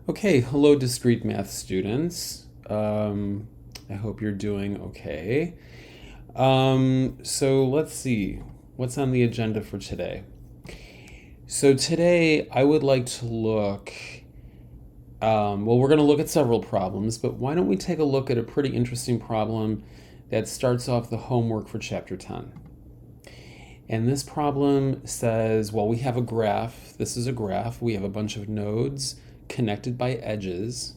Okay, hello, discrete math students. I hope you're doing okay. So let's see what's on the agenda for today. So today I would like to look. We're going to look at several problems, but why don't we take a look at a pretty interesting problem that starts off the homework for chapter 10? And this problem says, well, we have a graph. This is a graph. We have a bunch of nodes connected by edges.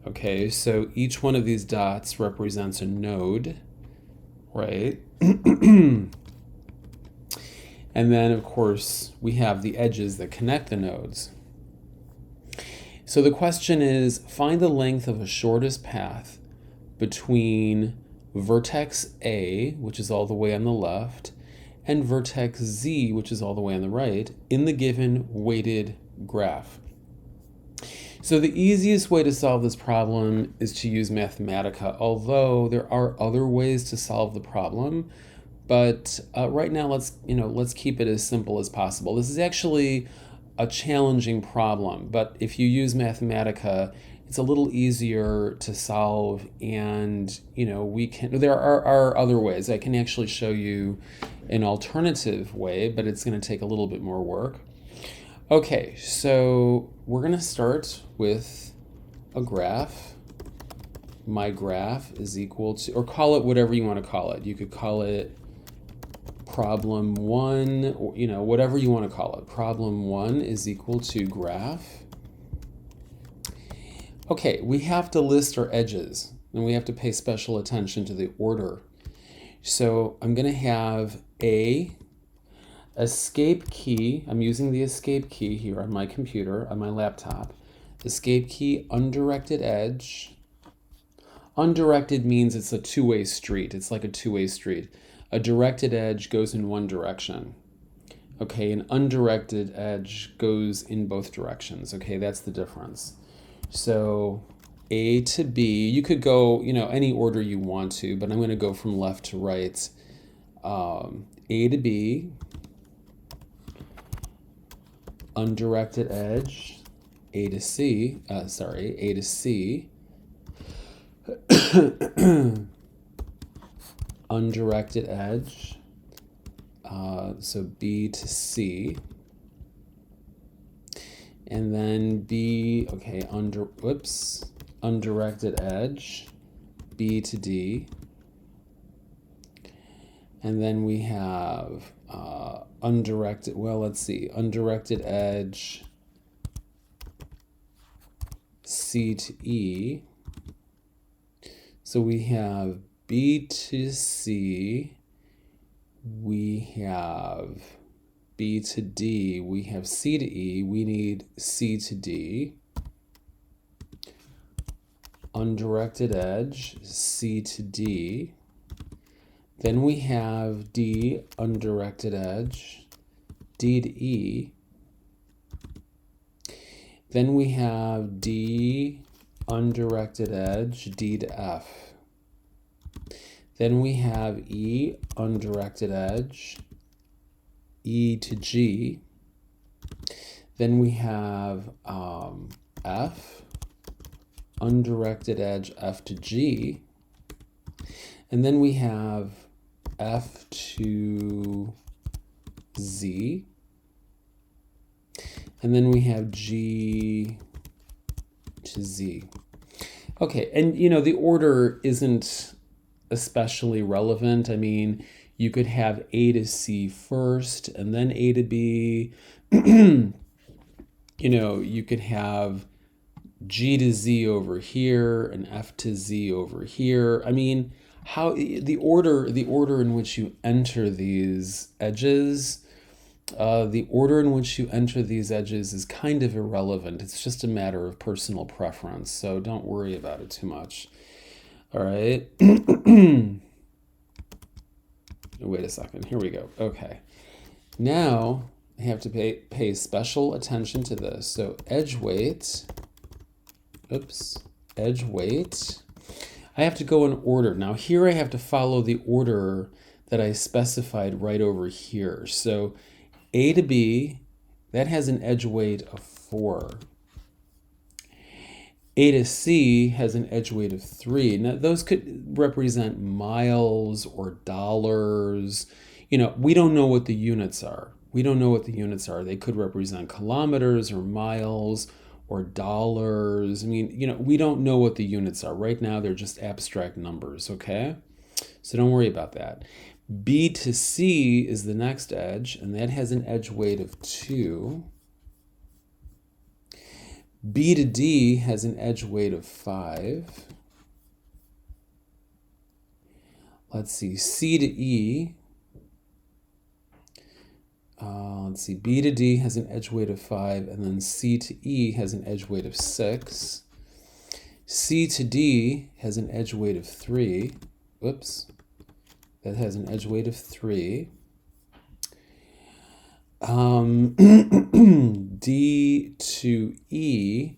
Okay, so each one of these dots represents a node, right? And then, of course, we have the edges that connect the nodes. So the question is, find the length of a shortest path between vertex A, which is all the way on the left, and vertex Z, which is all the way on the right, in the given weighted graph. So the easiest way to solve this problem is to use Mathematica, although there are other ways to solve the problem. But right now, let's keep it as simple as possible. This is actually a challenging problem, but if you use Mathematica, it's a little easier to solve. And there are other ways. I can actually show you an alternative way, but it's going to take a little bit more work. Okay, so we're going to start with a graph. My graph is equal to, or call it whatever you want to call it. You could call it problem 1, or whatever you want to call it. Problem 1 is equal to graph. Okay, we have to list our edges, and we have to pay special attention to the order. So I'm going to have a escape key. I'm using the escape key here on my computer, on my laptop. Escape key, undirected edge. Undirected means it's a two-way street. It's like a two-way street. A directed edge goes in one direction. Okay, an undirected edge goes in both directions. Okay, that's the difference. So A to B, you could go, any order you want to, but I'm going to go from left to right. A to B, undirected edge, A to C, undirected edge, so B to C, and then B, okay, undirected edge, B to D, and then we have undirected edge, C to E. So we have B to C, we have B to D, we have C to E, we need C to D. Undirected edge, C to D. Then we have D, undirected edge, D to E. Then we have D, undirected edge, D to F. Then we have E, undirected edge, E to G. Then we have F, undirected edge, F to G. And then we have F to Z. And then we have G to Z. Okay, and the order isn't especially relevant. I mean, you could have A to C first and then A to B. You could have G to Z over here and F to Z over here. I mean, how the order in which you enter these edges, is kind of irrelevant. It's just a matter of personal preference, so don't worry about it too much. All right. Wait a second. Here we go. Okay. Now I have to pay special attention to this. So edge weight. Edge weight. I have to go in order. Now here I have to follow the order that I specified right over here. So A to B, that has an edge weight of 4. A to C has an edge weight of 3. Now, those could represent miles or dollars. We don't know what the units are. We don't know what the units are. They could represent kilometers or miles or dollars. We don't know what the units are. Right now, they're just abstract numbers, okay? So don't worry about that. B to C is the next edge, and that has an edge weight of 2. B to D has an edge weight of 5. Let's see, C to E. B to D has an edge weight of 5, and then C to E has an edge weight of 6. C to D has an edge weight of 3. Whoops. That has an edge weight of 3. D to E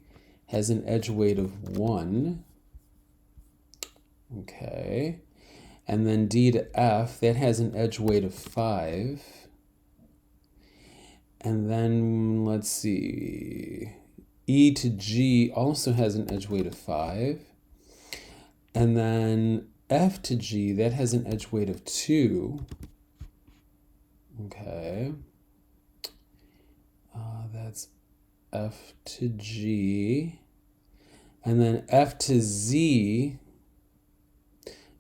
has an edge weight of 1. Okay. And then D to F, that has an edge weight of 5. And then, let's see, E to G also has an edge weight of 5. And then F to G, that has an edge weight of 2. Okay. That's F to G. And then F to Z,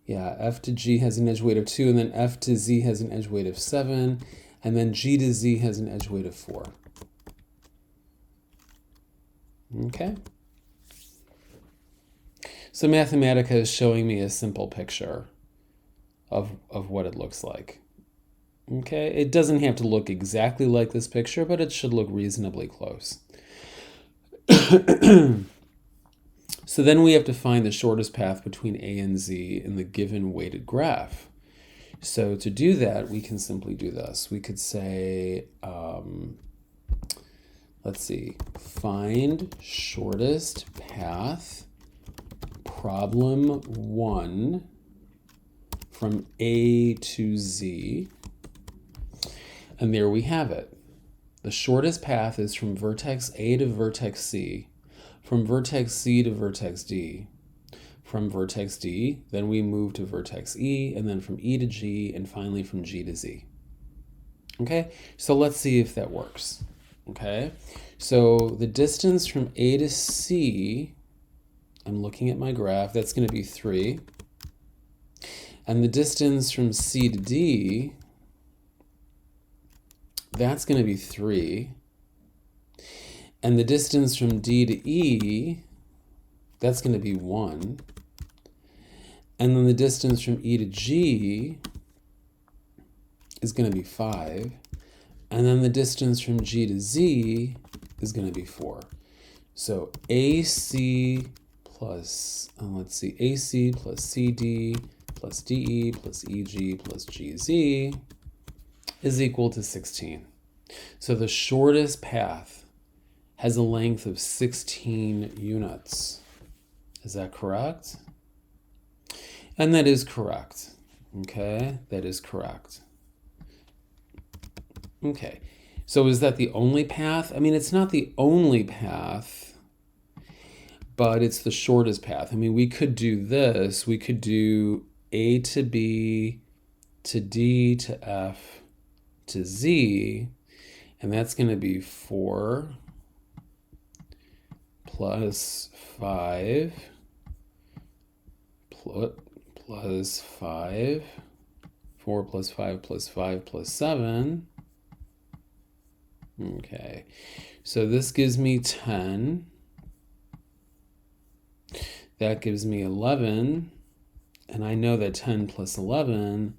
F to G has an edge weight of 2, and then F to Z has an edge weight of 7, and then G to Z has an edge weight of 4. Okay? So Mathematica is showing me a simple picture of what it looks like. Okay? It doesn't have to look exactly like this picture, but it should look reasonably close. So then we have to find the shortest path between A and Z in the given weighted graph. So to do that, we can simply do this. We could say, let's see, find shortest path, problem 1 from A to Z. And there we have it. The shortest path is from vertex A to vertex C, from vertex C to vertex D. From vertex D, then we move to vertex E, and then from E to G, and finally from G to Z. Okay, so let's see if that works. Okay, so the distance from A to C, I'm looking at my graph, that's going to be 3. And the distance from C to D, that's going to be 3. And the distance from D to E, that's going to be 1. And then the distance from E to G is going to be 5. And then the distance from G to Z is going to be 4. So AC plus, AC plus CD plus DE plus EG plus GZ is equal to 16. So the shortest path has a length of 16 units. Is that correct? And that is correct. Okay, that is correct. Okay, so is that the only path? I mean, it's not the only path, but it's the shortest path. I mean, we could do this. We could do A to B to D to F to Z, and that's going to be 4 plus 5 plus 5, 4 plus 5 plus 5 plus 7. Okay, so this gives me 10. That gives me 11. And I know that 10 plus 11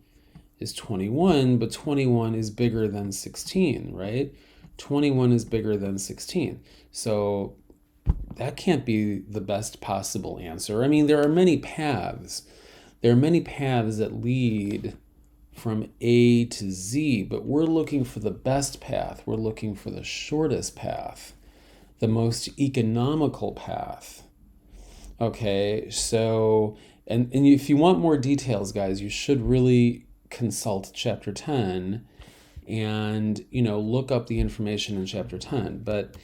is 21, but 21 is bigger than 16, right? 21 is bigger than 16. So that can't be the best possible answer. I mean, there are many paths. There are many paths that lead from A to Z, but we're looking for the best path. We're looking for the shortest path, the most economical path. Okay, so, and if you want more details, guys, you should really consult chapter 10 and, look up the information in chapter 10. But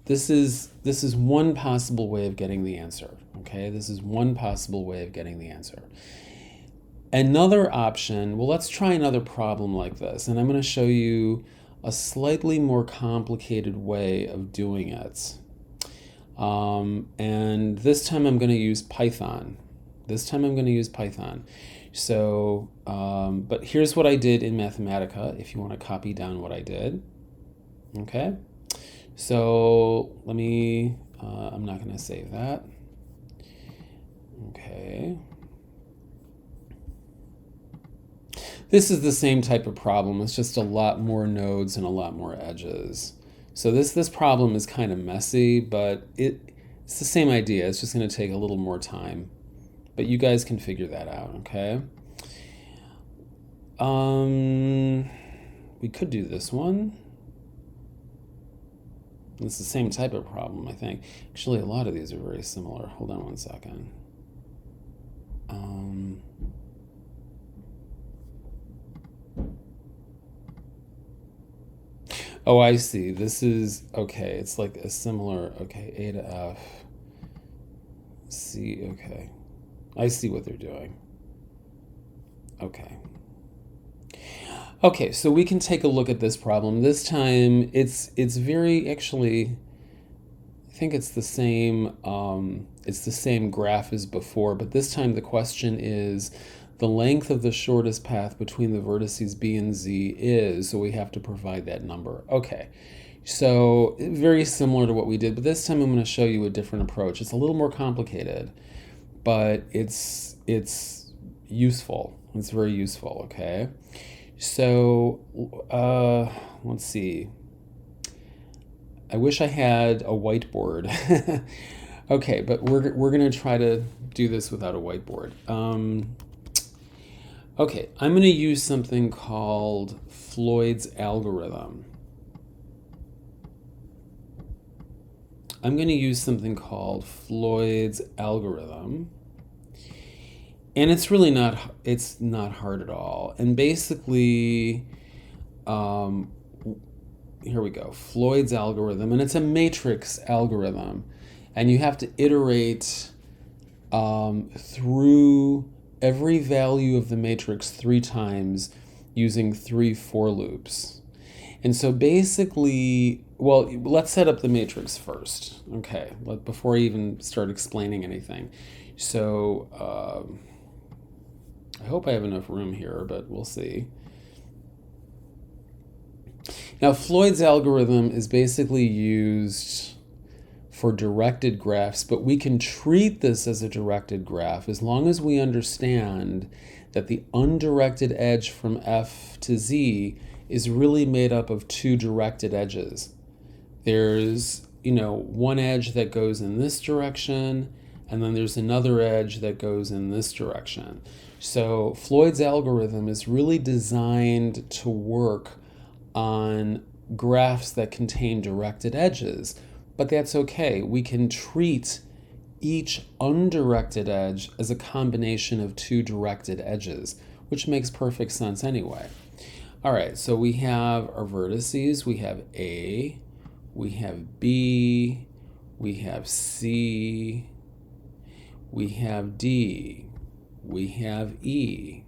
this is one possible way of getting the answer. Okay, this is one possible way of getting the answer. Another option, well, let's try another problem like this, and I'm going to show you a slightly more complicated way of doing it. And this time I'm going to use Python. So, but here's what I did in Mathematica, if you want to copy down what I did. Okay, so let me, I'm not going to save that. Okay. This is the same type of problem. It's just a lot more nodes and a lot more edges. So this problem is kind of messy, but it's the same idea. It's just going to take a little more time. But you guys can figure that out, okay? We could do this one. It's the same type of problem, I think. Actually, a lot of these are very similar. Hold on one second. Oh, I see. This is, okay, it's like a similar, okay, A to F, C, okay. I see what they're doing. Okay. Okay, so we can take a look at this problem. This time, it's very, actually, I think it's the same graph as before, but this time the question is, the length of the shortest path between the vertices B and Z is, so we have to provide that number. Okay, so very similar to what we did, but this time I'm going to show you a different approach. It's a little more complicated, but it's useful. It's very useful, okay? So, let's see. I wish I had a whiteboard. Okay, but we're going to try to do this without a whiteboard. Okay, I'm going to use something called Floyd's algorithm. And it's really not hard at all. And basically, here we go, Floyd's algorithm, and it's a matrix algorithm. And you have to iterate through every value of the matrix 3 times using 3 for loops. And so basically, well, let's set up the matrix first, okay, before I even start explaining anything. So I hope I have enough room here, but we'll see. Now, Floyd's algorithm is basically used for directed graphs, but we can treat this as a directed graph as long as we understand that the undirected edge from F to Z is really made up of 2 directed edges. There's, one edge that goes in this direction, and then there's another edge that goes in this direction. So Floyd's algorithm is really designed to work on graphs that contain directed edges. But that's okay. We can treat each undirected edge as a combination of 2 directed edges, which makes perfect sense anyway. All right, so we have our vertices. We have A, we have B, we have C, we have D, we have E.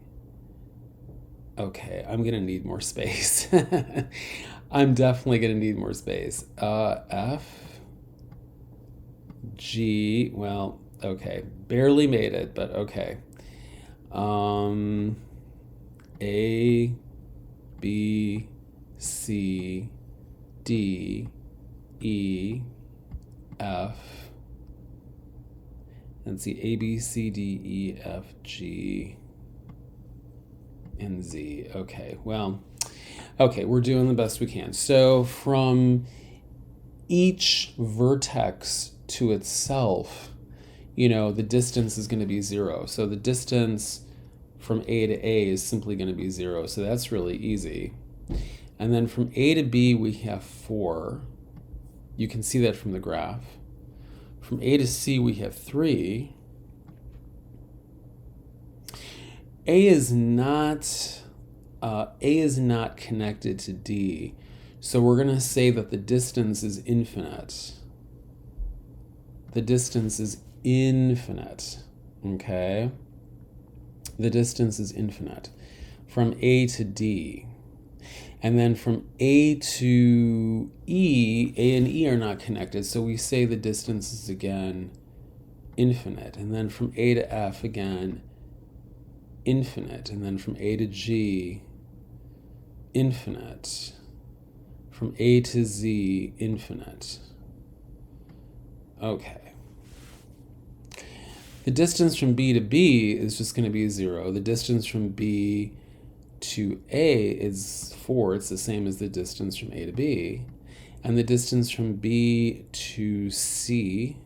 Okay, I'm going to need more space. I'm definitely going to need more space. F, G, well, okay, barely made it, but okay. A, B, C, D, E, F, and see, A, B, C, D, E, F, G, and Z. Okay, well, okay, we're doing the best we can. So from each vertex to itself, the distance is going to be 0. So the distance from A to A is simply going to be 0. So that's really easy. And then from A to B, we have 4. You can see that from the graph. From A to C, we have 3. A is not connected to D. So we're going to say that the distance is infinite. The distance is infinite, okay? The distance is infinite from A to D. And then from A to E, A and E are not connected, so we say the distance is again infinite. And then from A to F again, infinite. And then from A to G, infinite. From A to Z, infinite. Okay. The distance from B to B is just going to be 0. The distance from B to A is 4. It's the same as the distance from A to B. And the distance from B to C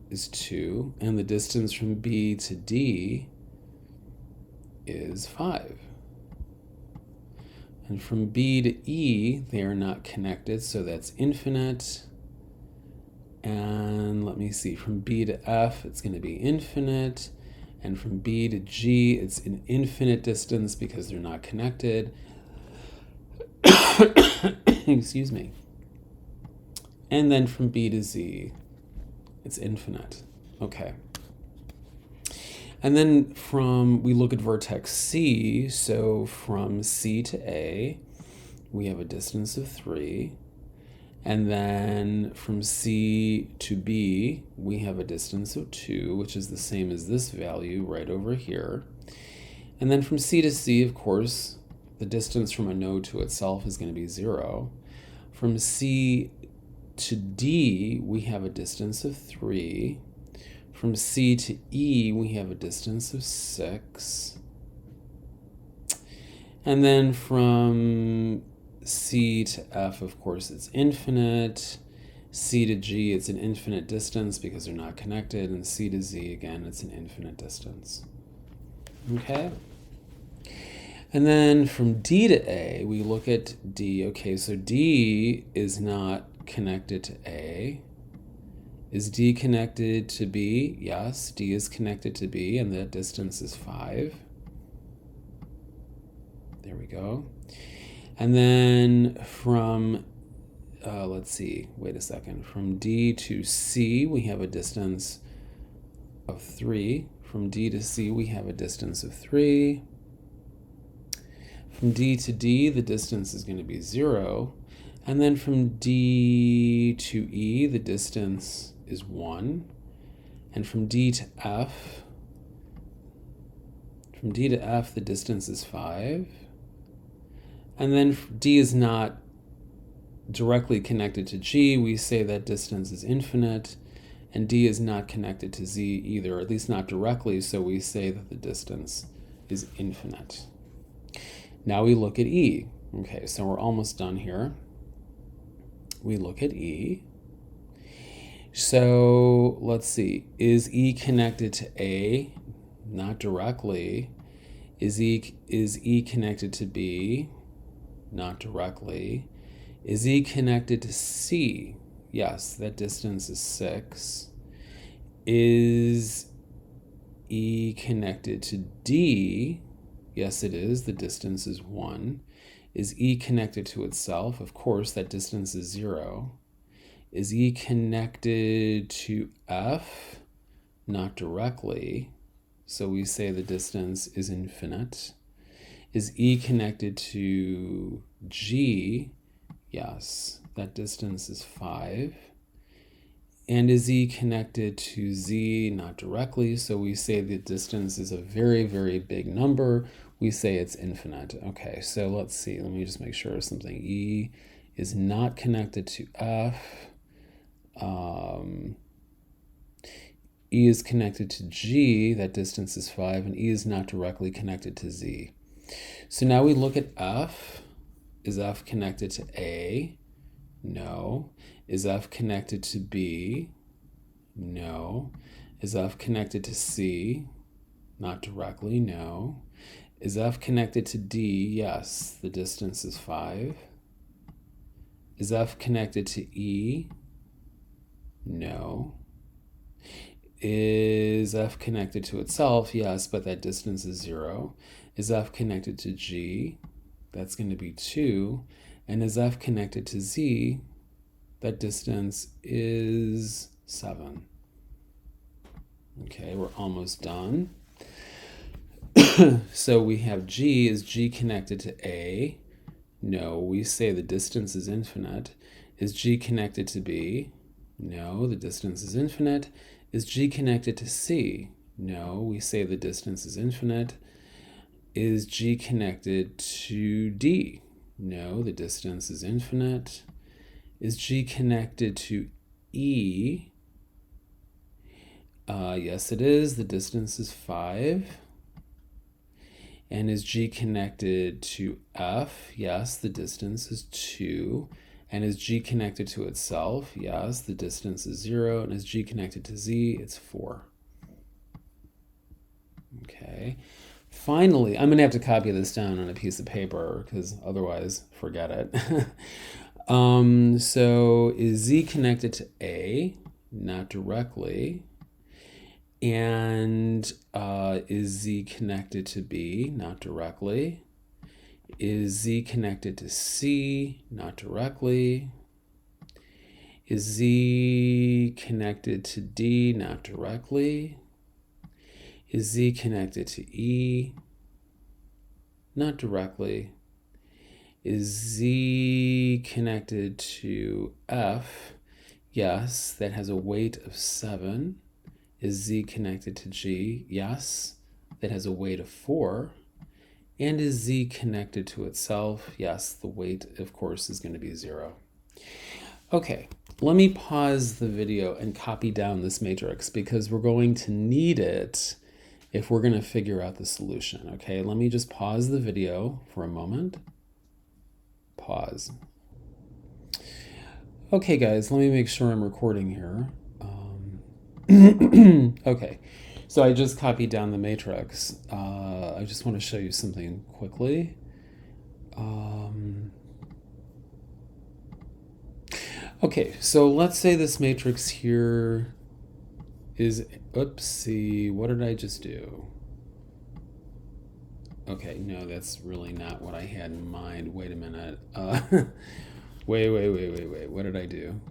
is 2. And the distance from B to D is 5. And from B to E, they are not connected, so that's infinite. And let me see, from B to F, it's going to be infinite. And from B to G, it's an infinite distance because they're not connected. Excuse me. And then from B to Z, it's infinite. Okay. And then we look at vertex C, so from C to A, we have a distance of 3. And then from C to B, we have a distance of 2, which is the same as this value right over here. And then from C to C, of course, the distance from a node to itself is going to be 0. From C to D, we have a distance of 3. From C to E, we have a distance of 6. And then from C to F, of course, it's infinite. C to G, it's an infinite distance because they're not connected. And C to Z, again, it's an infinite distance. Okay? And then from D to A, we look at D. Okay, so D is not connected to A. Is D connected to B? Yes, D is connected to B, and that distance is 5. There we go. And then from, let's see, wait a second. From D to C, we have a distance of 3. From D to C, we have a distance of 3. From D to D, the distance is going to be 0. And then from D to E, the distance is 1. And from D to F, the distance is 5. And then D is not directly connected to G. We say that distance is infinite. And D is not connected to Z either, or at least not directly, so we say that the distance is infinite. Now we look at E. Okay, so we're almost done here. We look at E. So let's see. Is E connected to A? Not directly. Is E connected to B? Not directly. Is E connected to C? Yes, that distance is 6. Is E connected to D? Yes, it is. The distance is 1. Is E connected to itself? Of course, that distance is 0. Is E connected to F? Not directly. So we say the distance is infinite. Is E connected to G? Yes, that distance is 5. And is E connected to Z? Not directly, so we say the distance is a very, very big number. We say it's infinite. Okay, so let's see. Let me just make sure of something. E is not connected to F. E is connected to G. That distance is 5. And E is not directly connected to Z. So now we look at F. Is F connected to A? No. Is F connected to B? No. Is F connected to C? Not directly, no. Is F connected to D? Yes, the distance is 5. Is F connected to E? No. Is F connected to itself? Yes, but that distance is 0. Is F connected to G? That's going to be 2. And is F connected to Z, that distance is 7. Okay, we're almost done. So we have G. Is G connected to A? No, we say the distance is infinite. Is G connected to B? No, the distance is infinite. Is G connected to C? No, we say the distance is infinite. Is G connected to D? No, the distance is infinite. Is G connected to E? Yes, it is. The distance is 5. And is G connected to F? Yes, the distance is 2. And is G connected to itself? Yes, the distance is 0. And is G connected to Z? It's 4. Okay. Finally, I'm going to have to copy this down on a piece of paper because otherwise, forget it. So is Z connected to A? Not directly. And is Z connected to B? Not directly. Is Z connected to C? Not directly. Is Z connected to D? Not directly. Is Z connected to E? Not directly. Is Z connected to F? Yes, that has a weight of 7. Is Z connected to G? Yes, that has a weight of 4. And is Z connected to itself? Yes, the weight, of course, is going to be 0. Okay, let me pause the video and copy down this matrix because we're going to need it if we're going to figure out the solution. Okay, let me just pause the video for a moment. Pause. Okay, guys, let me make sure I'm recording here. Okay, so I just copied down the matrix. I just want to show you something quickly. Okay, so let's say this matrix here is, oopsie, what did I just do? Okay, no, that's really not what I had in mind. Wait a minute. Wait, what did I do?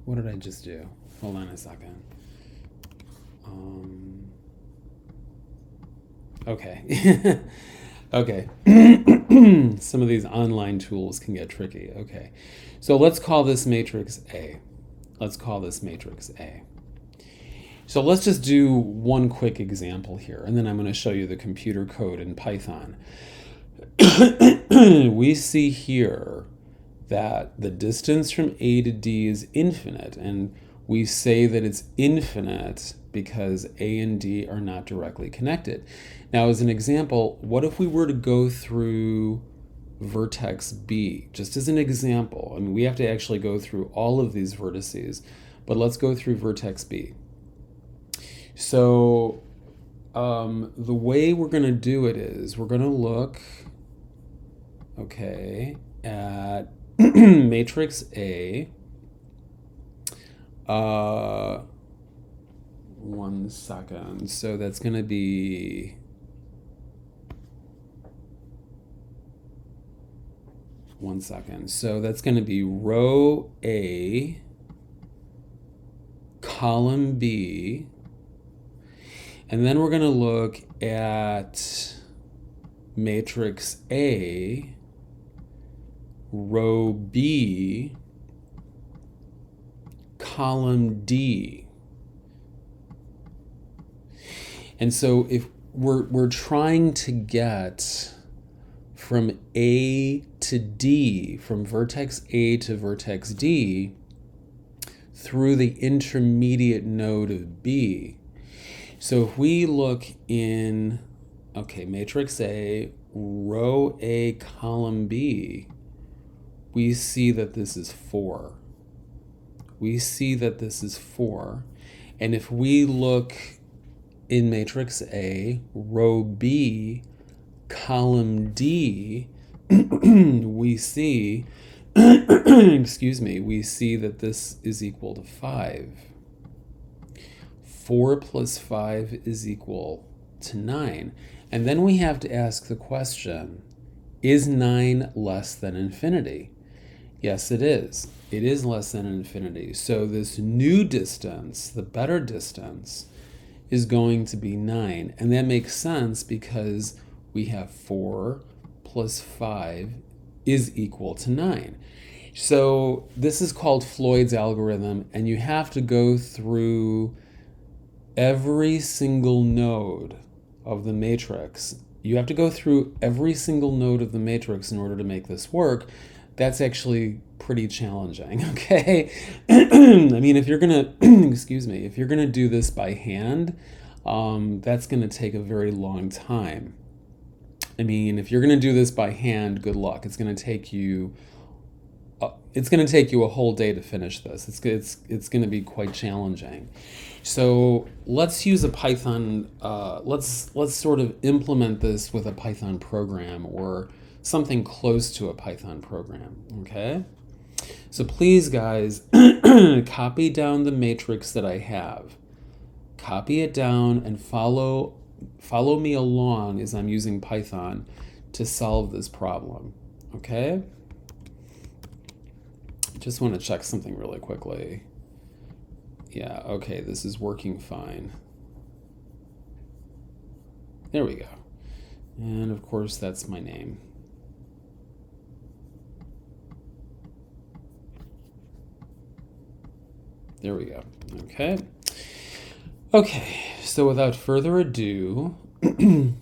What did I just do? Hold on a second. Okay. Okay. Some of these online tools can get tricky. Okay. So let's call this matrix A. Let's call this matrix A. So let's just do one quick example here, and then I'm going to show you the computer code in Python. We see here that the distance from A to D is infinite, and we say that it's infinite because A and D are not directly connected. Now, as an example, what if we were to go through vertex B? Just as an example, I mean, we have to actually go through all of these vertices, but let's go through vertex B. So the way we're going to do it is we're going to look, okay, at matrix A. One second. So that's going to be one second. So that's going to be row A, column B, and then we're going to look at matrix A, row B, column D. And so if we're trying to get from A to D, from vertex A to vertex D, through the intermediate node of B. So if we look in, okay, matrix A, row A, column B, we see that this is 4. We see that this is 4. And if we look in matrix A, row B, column D, we see, excuse me, we see that this is equal to 5. 4 plus 5 is equal to 9. And then we have to ask the question, is 9 less than infinity? Yes, it is. It is less than infinity. So this new distance, the better distance, is going to be 9. And that makes sense because we have 4 plus 5 is equal to 9. So this is called Floyd's algorithm, and you have to go through every single node of the matrix. You have to go through every single node of the matrix in order to make this work. That's actually pretty challenging, okay? I mean, if you're gonna, excuse me, if you're gonna do this by hand, that's gonna take a very long time. I mean, if you're gonna do this by hand, good luck. It's gonna take you a whole day to finish this. It's going to be quite challenging. So let's use a Python. Let's sort of implement this with a Python program or something close to a Python program. Okay. So please, guys, copy down the matrix that I have. Copy it down and follow me along as I'm using Python to solve this problem. Okay. Just want to check something really quickly. Yeah, okay, this is working fine. There we go. And of course, that's my name. There we go. Okay. Okay, so without further ado,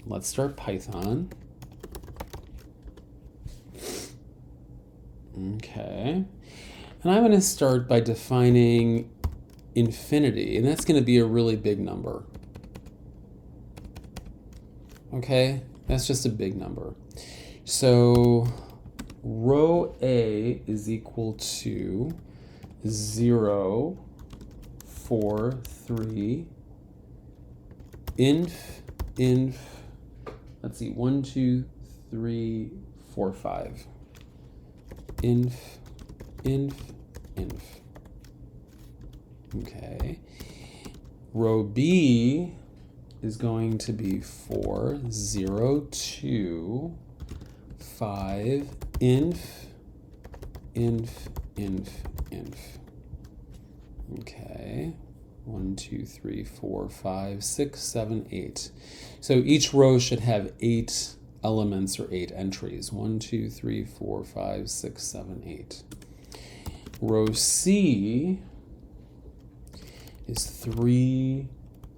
let's start Python. Okay. And I'm going to start by defining infinity, and that's going to be a really big number. Okay, that's just a big number. So row A is equal to 0, 4, 3, inf, let's see, 1, 2, 3, 4, 5. Inf. Okay. Row B is going to be 4, 0, 2, 5, inf. Okay. 1, 2, 3, 4, 5, 6, 7, 8. So each row should have 8 elements or 8 entries. 1, 2, 3, 4, 5, 6, 7, 8. Row C is 3,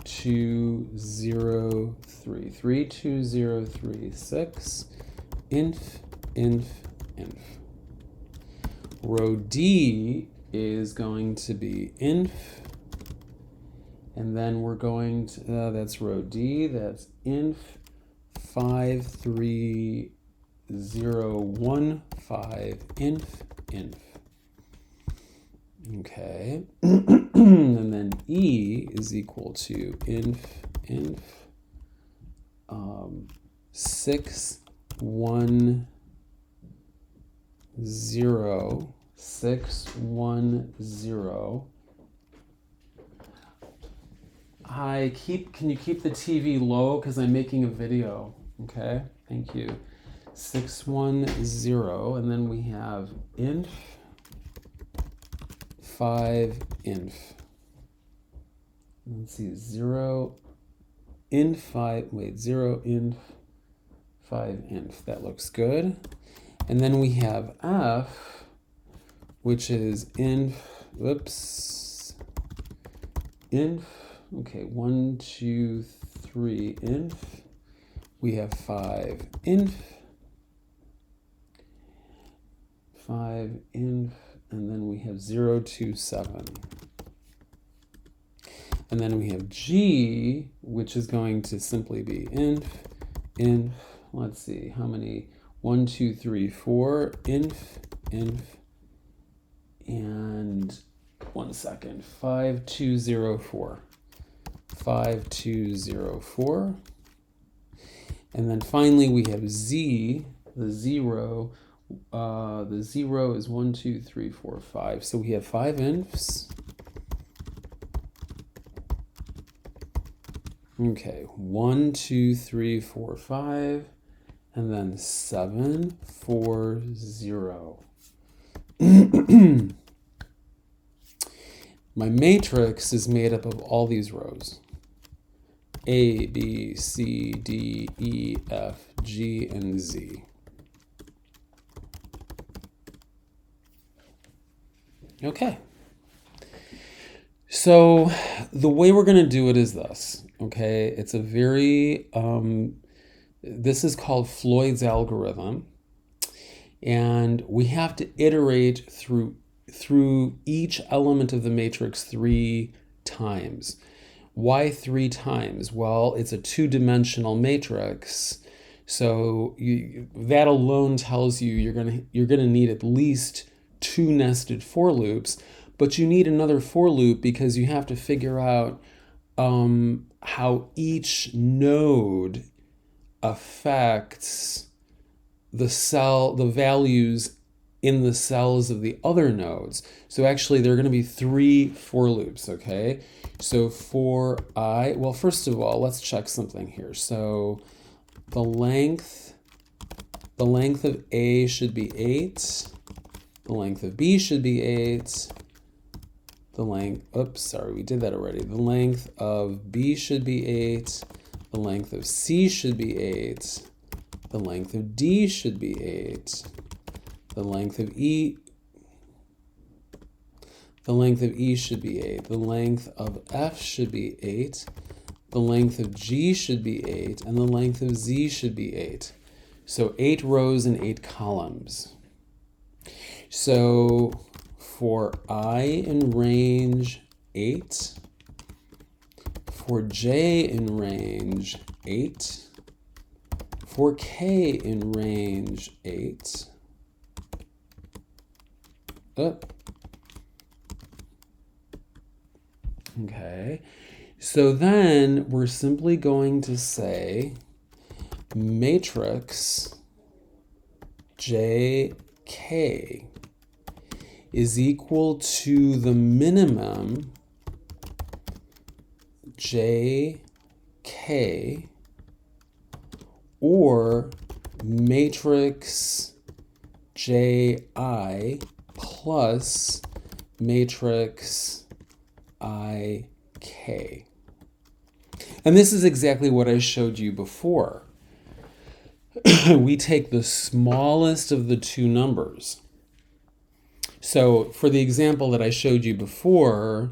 2, 0, 3. 3, 2, 0, 3, 6. Inf. Row D is going to be inf. And then we're going to, that's row D, that's inf 5, 3, 0, 1, 5, inf. Okay. And then E is equal to inf 6, 1, 0, 6, 1, 0. Can you keep the TV low? Because I'm making a video. Okay, thank you. 6, 1, 0. And then we have inf 5, inf. Let's see, 0, inf 5, wait, 0, inf 5, inf. That looks good. And then we have F, which is inf, okay, 1, 2, 3, inf. We have 5, inf, 5, inf, and then we have 0, 2, 7. And then we have G, which is going to simply be inf, let's see, how many? 1, 2, 3, 4, inf, and 1 second, 5, 2, 0, 4. 5, 2, 0, 4. And then finally we have Z, the 0. The 0 is 1, 2, 3, 4, 5. So we have 5 infs. Okay, 1, 2, 3, 4, 5, and then 7, 4, 0. My matrix is made up of all these rows. A, B, C, D, E, F, G, and Z. Okay. So the way we're going to do it is this, okay? It's a very, this is called Floyd's algorithm. And we have to iterate through each element of the matrix 3 times. Why 3 times? Well, it's a 2-dimensional matrix. So that alone tells you you're gonna need at least 2 nested for loops, but you need another for loop because you have to figure out how each node affects the values in the cells of the other nodes. So actually there are going to be 3 for loops, okay? So for I, well, first of all, let's check something here. So the length of A should be 8. The length of B should be 8. We did that already. The length of B should be 8. The length of C should be 8. The length of D should be 8. The length of E should be 8. The length of F should be 8. The length of G should be 8. And the length of Z should be 8. So 8 rows and 8 columns. So for I in range 8, for J in range 8, for K in range 8, okay, so then we're simply going to say matrix JK is equal to the minimum JK or matrix JI plus matrix IK. And this is exactly what I showed you before. We take the smallest of the 2 numbers. So for the example that I showed you before,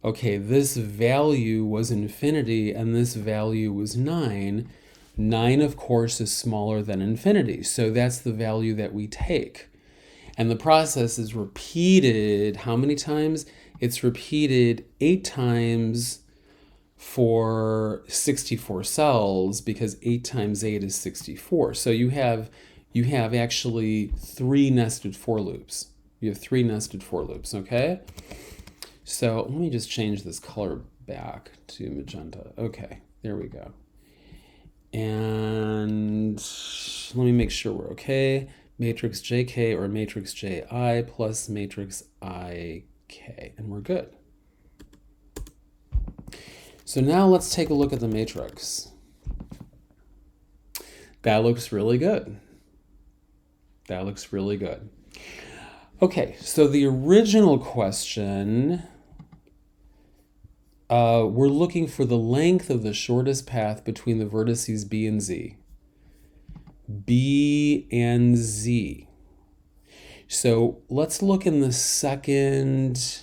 okay, this value was infinity and this value was 9. 9, of course, is smaller than infinity. So that's the value that we take. And the process is repeated how many times? It's repeated 8 times for 64 cells because 8 times 8 is 64. So you have actually 3 nested for loops. You have 3 nested for loops, okay? So let me just change this color back to magenta. Okay, there we go. And let me make sure we're okay. Matrix JK or matrix JI plus matrix IK, and we're good. So now let's take a look at the matrix. That looks really good. That looks really good. Okay, so the original question, we're looking for the length of the shortest path between the vertices B and Z. B and Z. So let's look in the second,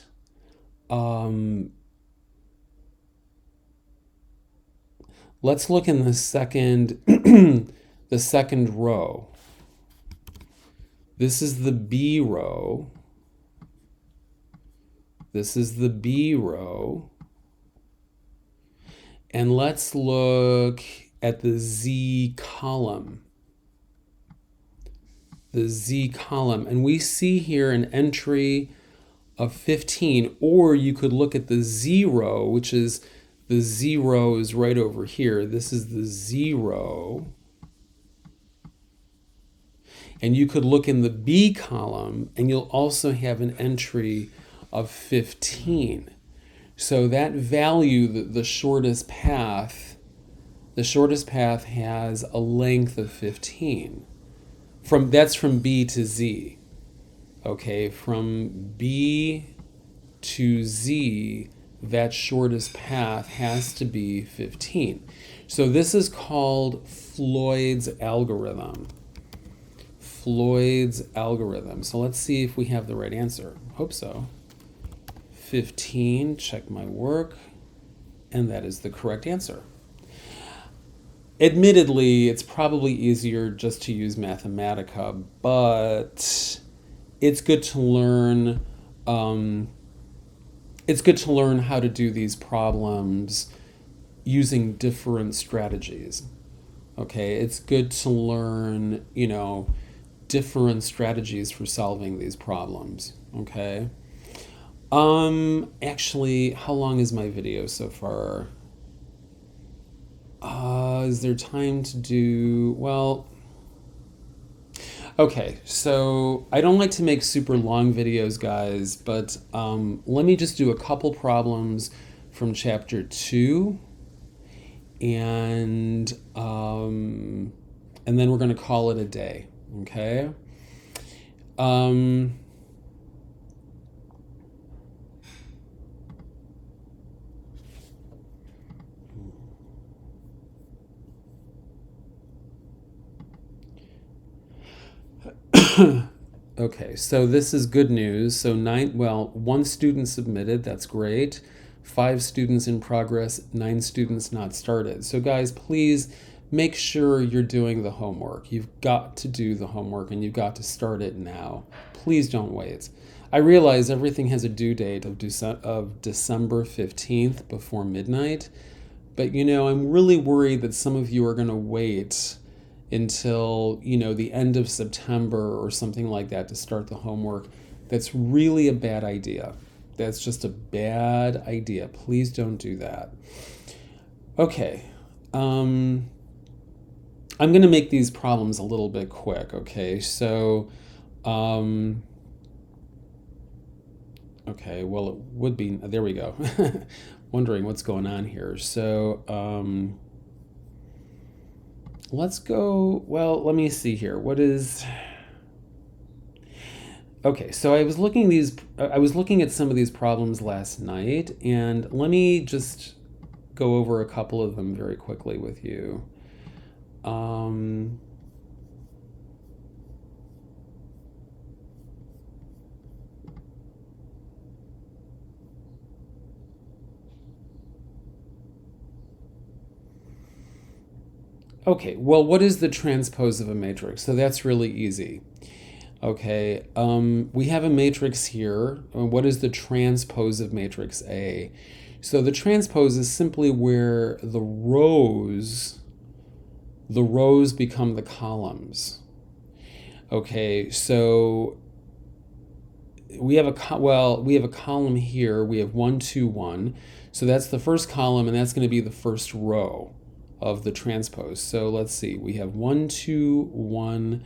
let's look in the second, the second row. This is the B row. This is the B row. And let's look at the Z column. The Z column. And we see here an entry of 15, or you could look at the 0, which is the 0 is right over here. This is the 0. And you could look in the B column and you'll also have an entry of 15. So that value, the shortest path, The shortest path has a length of 15. That's from B to Z. Okay, from B to Z, that shortest path has to be 15. So this is called Floyd's algorithm. Floyd's algorithm. So let's see if we have the right answer. Hope so. 15, check my work, and that is the correct answer. Admittedly, it's probably easier just to use Mathematica, but it's good to learn. It's good to learn how to do these problems using different strategies. Okay, it's good to learn, different strategies for solving these problems. Okay. Actually, how long is my video so far? Is there time to do, well, okay, so I don't like to make super long videos, guys, but let me just do a couple problems from chapter 2, and then we're going to call it a day, okay? Okay, so this is good news. So one student submitted, that's great. 5 students in progress, 9 students not started. So guys, please make sure you're doing the homework. You've got to do the homework and you've got to start it now. Please don't wait. I realize everything has a due date of December 15th before midnight, but I'm really worried that some of you are going to wait until the end of September or something like that to start the homework. That's really a bad idea. That's just a bad idea. Please don't do that. Okay. I'm going to make these problems a little bit quick, okay? So, okay, well, it would be, there we go. Wondering what's going on here. So, let's go, well, let me see here. Okay, so I was looking at some of these problems last night, and let me just go over a couple of them very quickly with you. Okay, well, what is the transpose of a matrix? So that's really easy. Okay, we have a matrix here. What is the transpose of matrix A? So the transpose is simply where the rows become the columns. Okay, so we have a column here. We have 1, 2, 1. So that's the first column, and that's going to be the first row of the transpose. So let's see. We have 1, 2, 1,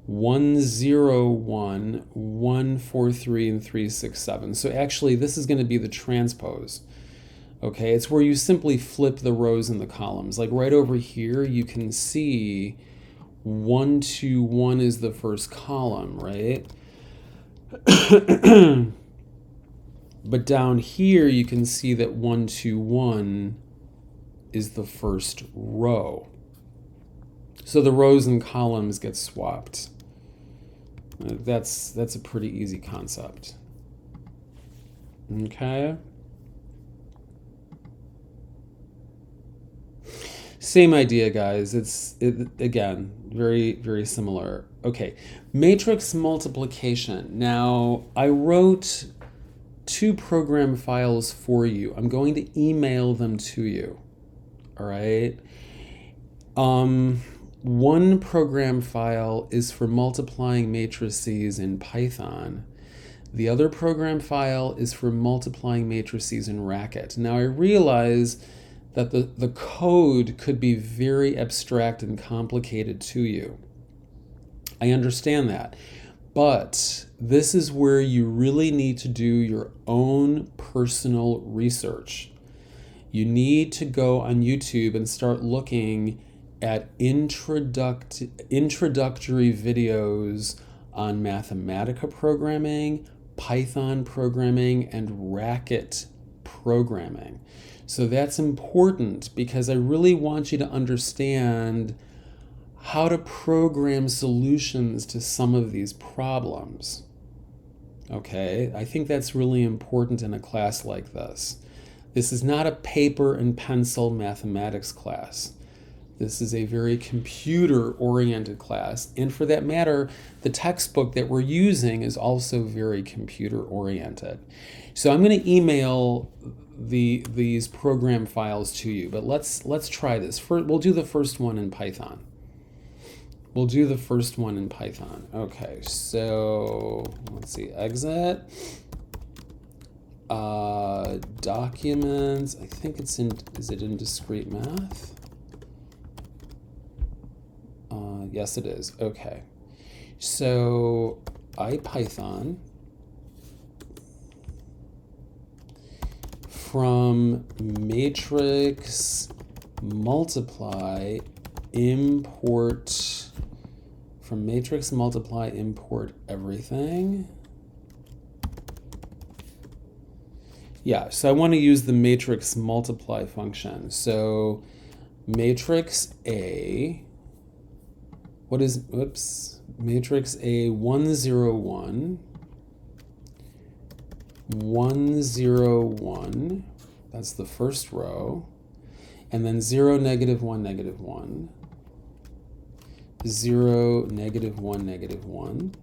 1, 0, 1, 1, 4, 3, and 3, 6, 7. So actually, this is going to be the transpose. Okay, it's where you simply flip the rows and the columns. Like right over here, you can see 1, 2, 1 is the first column, right? But down here, you can see that 1, 2, 1 is the first row. So the rows and columns get swapped. That's a pretty easy concept. Okay. Same idea, guys. It's again, very, very similar. Okay, matrix multiplication. Now, I wrote 2 program files for you. I'm going to email them to you. All right. One program file is for multiplying matrices in Python. The other program file is for multiplying matrices in Racket. Now I realize that the code could be very abstract and complicated to you. I understand that. But this is where you really need to do your own personal research. You need to go on YouTube and start looking at introductory videos on Mathematica programming, Python programming, and Racket programming. So that's important because I really want you to understand how to program solutions to some of these problems. Okay, I think that's really important in a class like this. This is not a paper and pencil mathematics class. This is a very computer-oriented class. And for that matter, the textbook that we're using is also very computer-oriented. So I'm going to email these program files to you, but let's try this. We'll do the first one in Python. Okay, so let's see, exit. Documents, I think is it in discrete math? Yes, it is. Okay. So IPython from matrix multiply import everything. Yeah, so I want to use the matrix multiply function. So matrix A, matrix A 1 0 1, 1 0 1, that's the first row, and then 0 negative 1 negative 1, 0 negative 1 negative 1,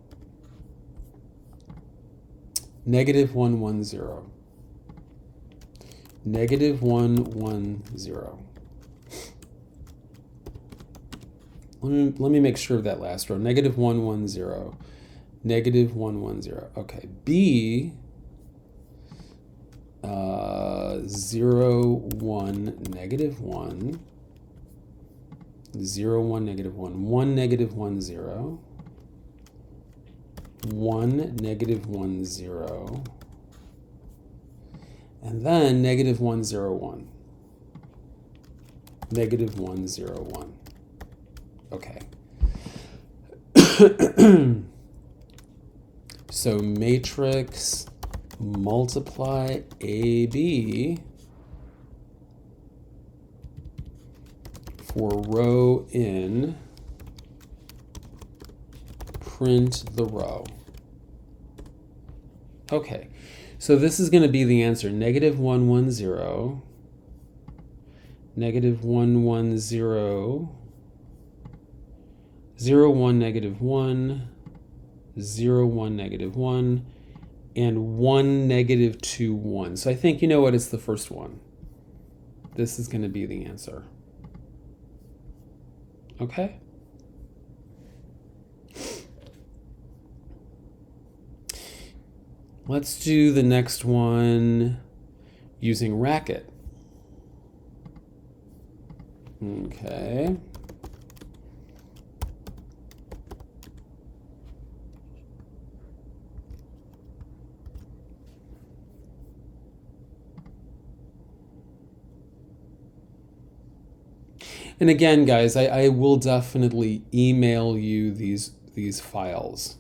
negative 1 1 0, negative 1 1 0. Let me make sure of that last row. Negative 1 1 0, negative 1 1 0. Okay, B 0 1 negative 1, 0 1 negative 1, 1 negative 1 0, 1 negative 1 0, and then negative 1 0 1, negative 1 0 1. Okay. So matrix multiply AB for row in, print the row. Okay, so this is going to be the answer. Negative 1 1 0, negative 1 1 0, 0 1 negative 1, 0 1 negative 1, and 1 negative 2 1. So I think you know what, it's the first one. This is going to be the answer. Okay? Let's do the next one using Racket. Okay. And again, guys, I will definitely email you these files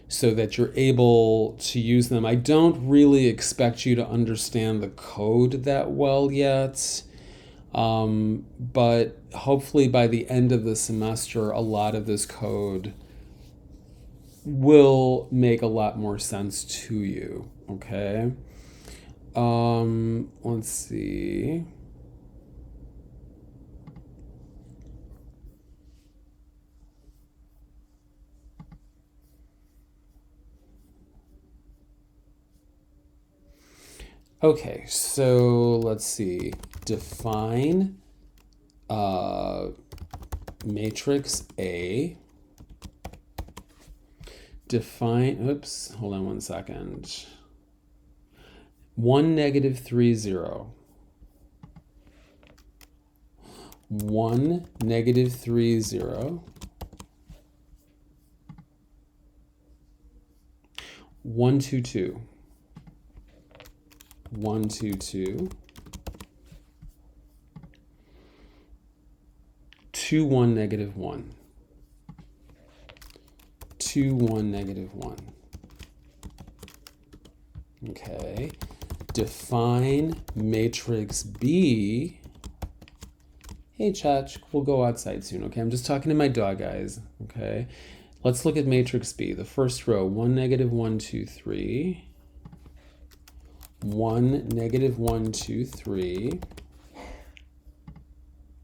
so that you're able to use them. I don't really expect you to understand the code that well yet, but hopefully by the end of the semester, a lot of this code will make a lot more sense to you, okay? Let's see. Okay, so let's see. Define matrix A. Define, oops, hold on one second. 1 negative 3 0. 1 negative 3 0. 1 2 2. 1 2 2. 2, 1, negative 1. 2, 1, negative 1. Okay. Define matrix B. Hey, Chach, we'll go outside soon, okay? I'm just talking to my dog, guys, okay? Let's look at matrix B. The first row, 1, negative 1, 2, 3. 1, negative 1, 2, 3.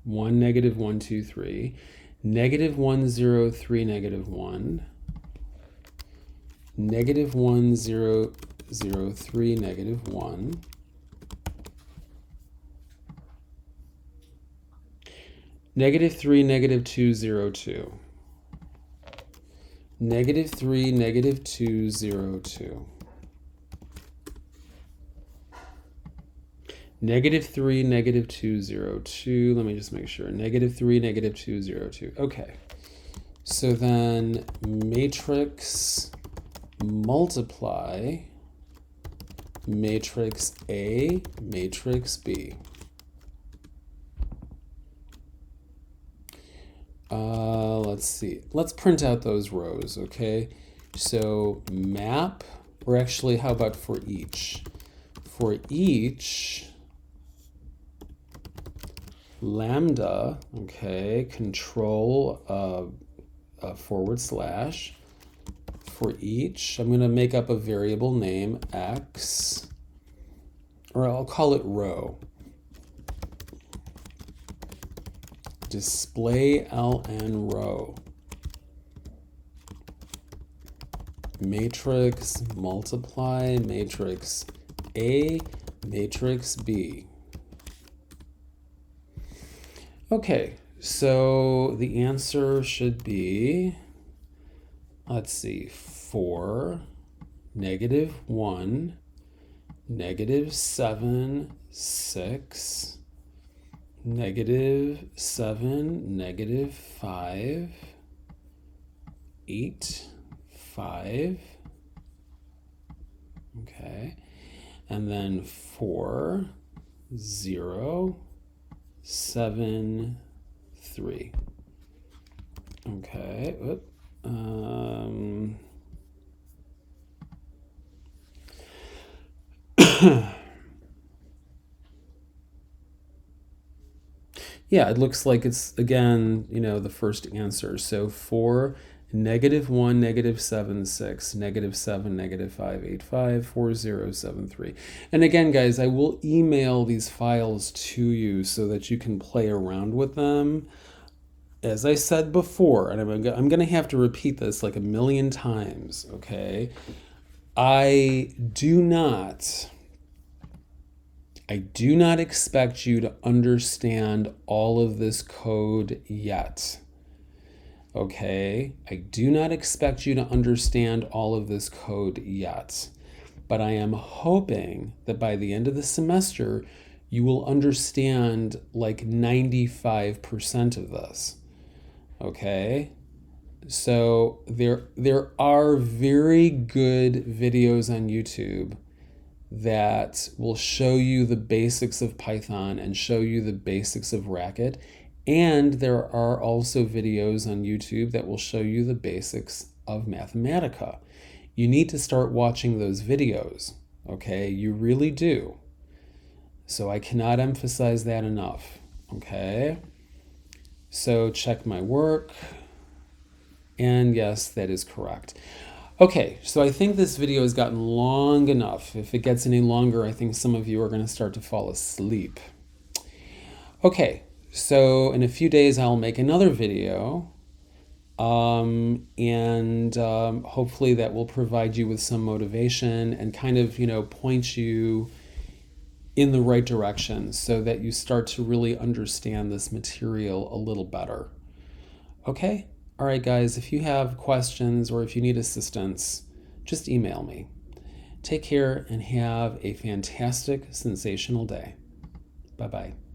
1, negative 1, 2, 3. Negative 1, 0, 3, negative 1. Negative 1, 0, 0, 3, negative 1. Negative 3, negative 2, 0, 2. Negative 3, negative 2, 0, 2. Negative 3, negative 2, 0, 2. Let me just make sure. Negative 3, negative 2, 0, 2. Okay. So then matrix multiply matrix A, matrix B. Let's see. Let's print out those rows, okay? So map, or actually, how about for each? For each, lambda, okay, control forward slash. For each, I'm going to make up a variable name, x, or I'll call it row. Display ln row. Matrix multiply matrix A, matrix B. Okay, so the answer should be, let's see, 4, negative 1, negative 7, 6, negative 7, negative 5, 8, 5, okay, and then 4, 0, 7, 3. Okay, yeah, it looks like it's, again, you know, the first answer. So 4, negative 1, negative 7, 6, negative 7, negative 5, 8, 5, 4, 0, 7, 3. And again, guys, I will email these files to you so that you can play around with them. As I said before, and I'm going to have to repeat this like a million times, okay? I do not expect you to understand all of this code yet. Okay? I do not expect you to understand all of this code yet. But I am hoping that by the end of the semester, you will understand like 95% of this. Okay? So there are very good videos on YouTube that will show you the basics of Python and show you the basics of Racket. And there are also videos on YouTube that will show you the basics of Mathematica. You need to start watching those videos, okay? You really do. So I cannot emphasize that enough, okay? So check my work. And yes, that is correct. Okay, so I think this video has gotten long enough. If it gets any longer, I think some of you are going to start to fall asleep. Okay, so in a few days, I'll make another video. Hopefully that will provide you with some motivation and kind of, you know, point you in the right direction so that you start to really understand this material a little better. Okay? All right, guys, if you have questions or if you need assistance, just email me. Take care and have a fantastic, sensational day. Bye-bye.